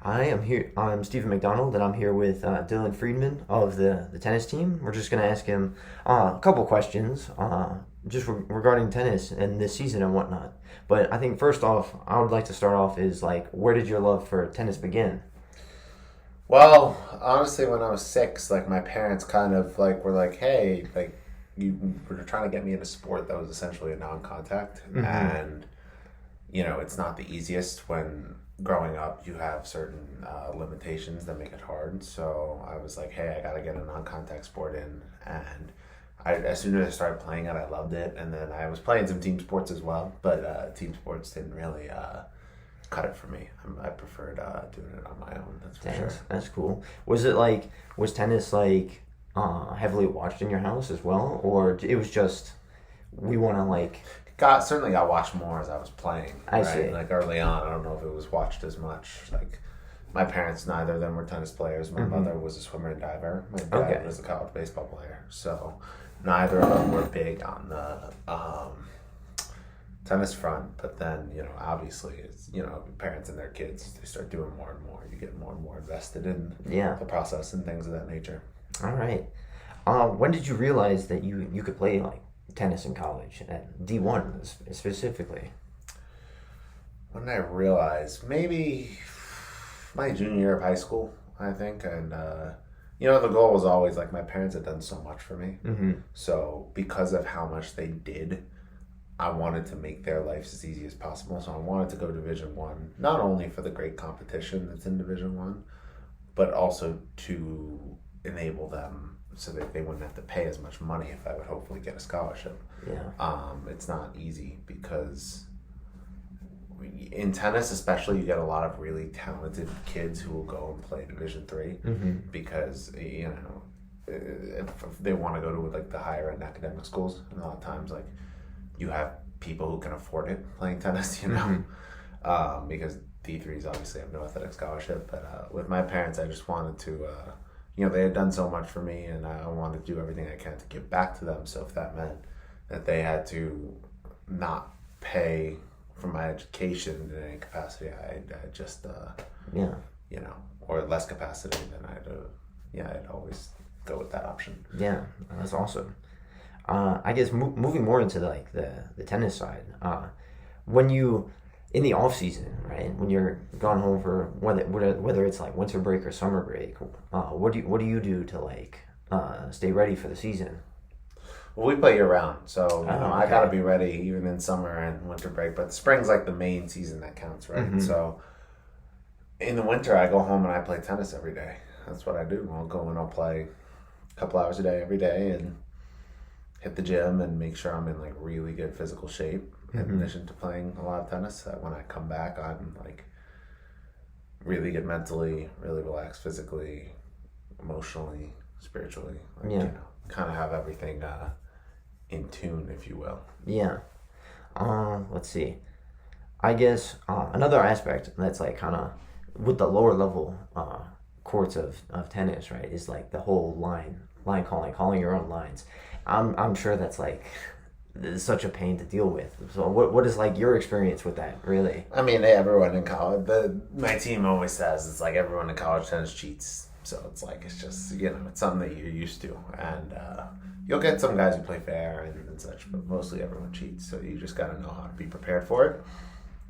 I am here. I'm Stephen McDonald, and I'm here with Dylan Friedman of the tennis team. We're just going to ask him a couple questions just regarding tennis and this season and whatnot. But I think first off, I would like to start off is like, where did your love for tennis begin? Well, honestly, when I was six, like my parents kind of like were like, "Hey, like you were trying to get me into sport that was essentially a non-contact," Mm-hmm. and it's not the easiest when growing up you have certain limitations that make it hard. So I was like, "Hey, I gotta get a non-contact sport in," and as soon as I started playing it, I loved it, and then I was playing some team sports as well, but team sports didn't really cut it for me. I preferred doing it on my own. That's for sure. That's cool. Was tennis like heavily watched in your house as well, or it was just we want to like? Certainly got watched more as I was playing, I right? see. Like early on, I don't know if it was watched as much. Like my parents, neither of them were tennis players. My Mm-hmm. mother was a swimmer and diver. My dad Okay. was a college baseball player. So neither of them were big on the tennis front. But then, obviously, it's parents and their kids, they start doing more and more. You get more and more invested in Yeah. the process and things of that nature. All right. When did you realize that you could play like tennis in college at D1 specifically? When did I realize? Maybe my junior year of high school, I think. And, the goal was always like my parents had done so much for me. Mm-hmm. So, because of how much they did, I wanted to make their lives as easy as possible. So, I wanted to go Division One, not only for the great competition that's in Division One, but also to enable them so that they wouldn't have to pay as much money if I would hopefully get a scholarship. Yeah. It's not easy because in tennis especially you get a lot of really talented kids who will go and play Division 3 Mm-hmm. because if they want to go to like the higher end academic schools, and a lot of times like you have people who can afford it playing tennis, Mm-hmm. because D3s obviously have no athletic scholarship. But with my parents, I just wanted to they had done so much for me, and I wanted to do everything I can to give back to them. So if that meant that they had to not pay for my education in any capacity, I just Yeah. or less capacity, then I'd always go with that option. Yeah. That's awesome. I guess moving more into like the tennis side. When you in the off season, right? When you're gone home for whether it's like winter break or summer break, what do you do to like stay ready for the season? Well, we play year round, so Oh, I okay. gotta be ready even in summer and winter break. But spring's like the main season that counts, right? Mm-hmm. So in the winter, I go home and I play tennis every day. That's what I do. I'll go and I'll play a couple hours a day every day and hit the gym and make sure I'm in like really good physical shape. In Mm-hmm. addition to playing a lot of tennis, that when I come back, I'm like really good mentally, really relaxed physically, emotionally, spiritually. Like Yeah. kind of have everything in tune, if you will. Yeah. Let's see. I guess another aspect that's like kind of with the lower level courts of tennis, right, is like the whole line calling your own lines. I'm sure that's like it's such a pain to deal with. So what is like your experience with that really? I mean, everyone in college, my team always says it's like everyone in college tennis cheats. So it's just, it's something that you're used to. And you'll get some guys who play fair and such, but mostly everyone cheats. So you just got to know how to be prepared for it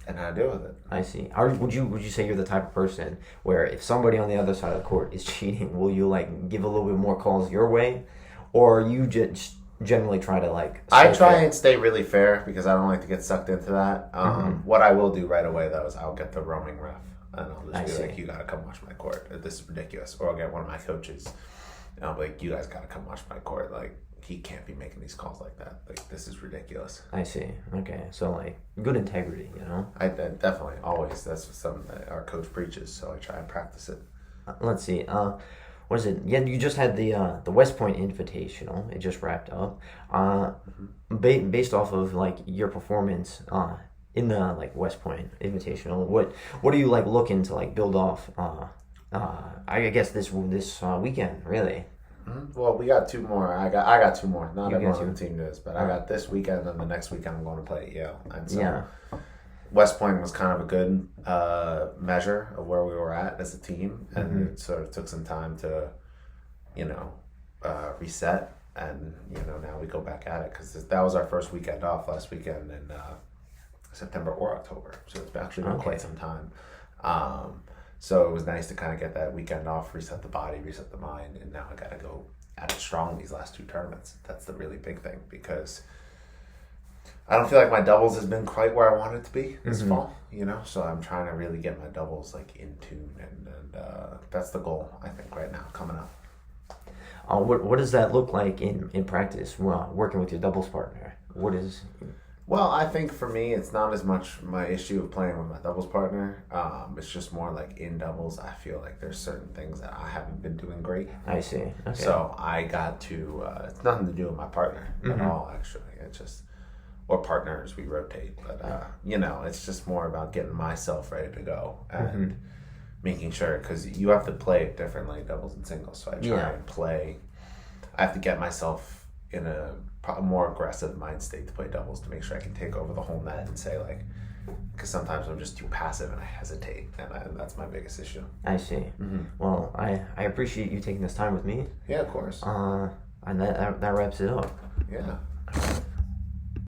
and how to deal with it. I see. Would you say you're the type of person where if somebody on the other side of the court is cheating, will you like give a little bit more calls your way, or you just generally try to like I stay try fair? and stay really fair because I don't like to get sucked into that. What I will do right away, though, is I'll get the roaming ref. And I'll I just be see. like, you gotta come watch my court. This is ridiculous. Or I'll get one of my coaches. And I'll be like, you guys gotta come watch my court. Like, he can't be making these calls like that. Like, this is ridiculous. I see. Okay, so like good integrity, you know. I definitely, always. That's something that our coach preaches. So I try and practice it. Let's see. What is it? Yeah, you just had the West Point Invitational. It just wrapped up. Based off of like your performance in the like West Point Invitational, what are you like looking to like build off? I guess this weekend really. Well, we got two more. I got two more. Not You got everyone on two. the team does, but I got this weekend and the next weekend I'm going to play at Yale. And so Yeah. West Point was kind of a good measure of where we were at as a team, and it sort of took some time to, you know, reset, and now we go back at it because that was our first weekend off last weekend in September or October, so it's actually been quite some time. So it was nice to kind of get that weekend off, reset the body, reset the mind, and now I got to go at it strong these last two tournaments. That's the really big thing because I don't feel like my doubles has been quite where I want it to be this fall, so I'm trying to really get my doubles like in tune, and that's the goal, I think, right now coming up. What does that look like in practice, working with your doubles partner? What is... Well, I think for me, it's not as much my issue of playing with my doubles partner. It's just more like in doubles, I feel like there's certain things that I haven't been doing great. I see. Okay. So I got to, it's nothing to do with my partner at all, actually. It's just, or partners, we rotate. But, it's just more about getting myself ready to go and making sure, because you have to play it differently, doubles and singles. So I try and play, I have to get myself in a more aggressive mind state to play doubles to make sure I can take over the whole net and say, like, because sometimes I'm just too passive and I hesitate, and that's my biggest issue. I see. Well, I appreciate you taking this time with me. Yeah, of course. And that wraps it up. Yeah.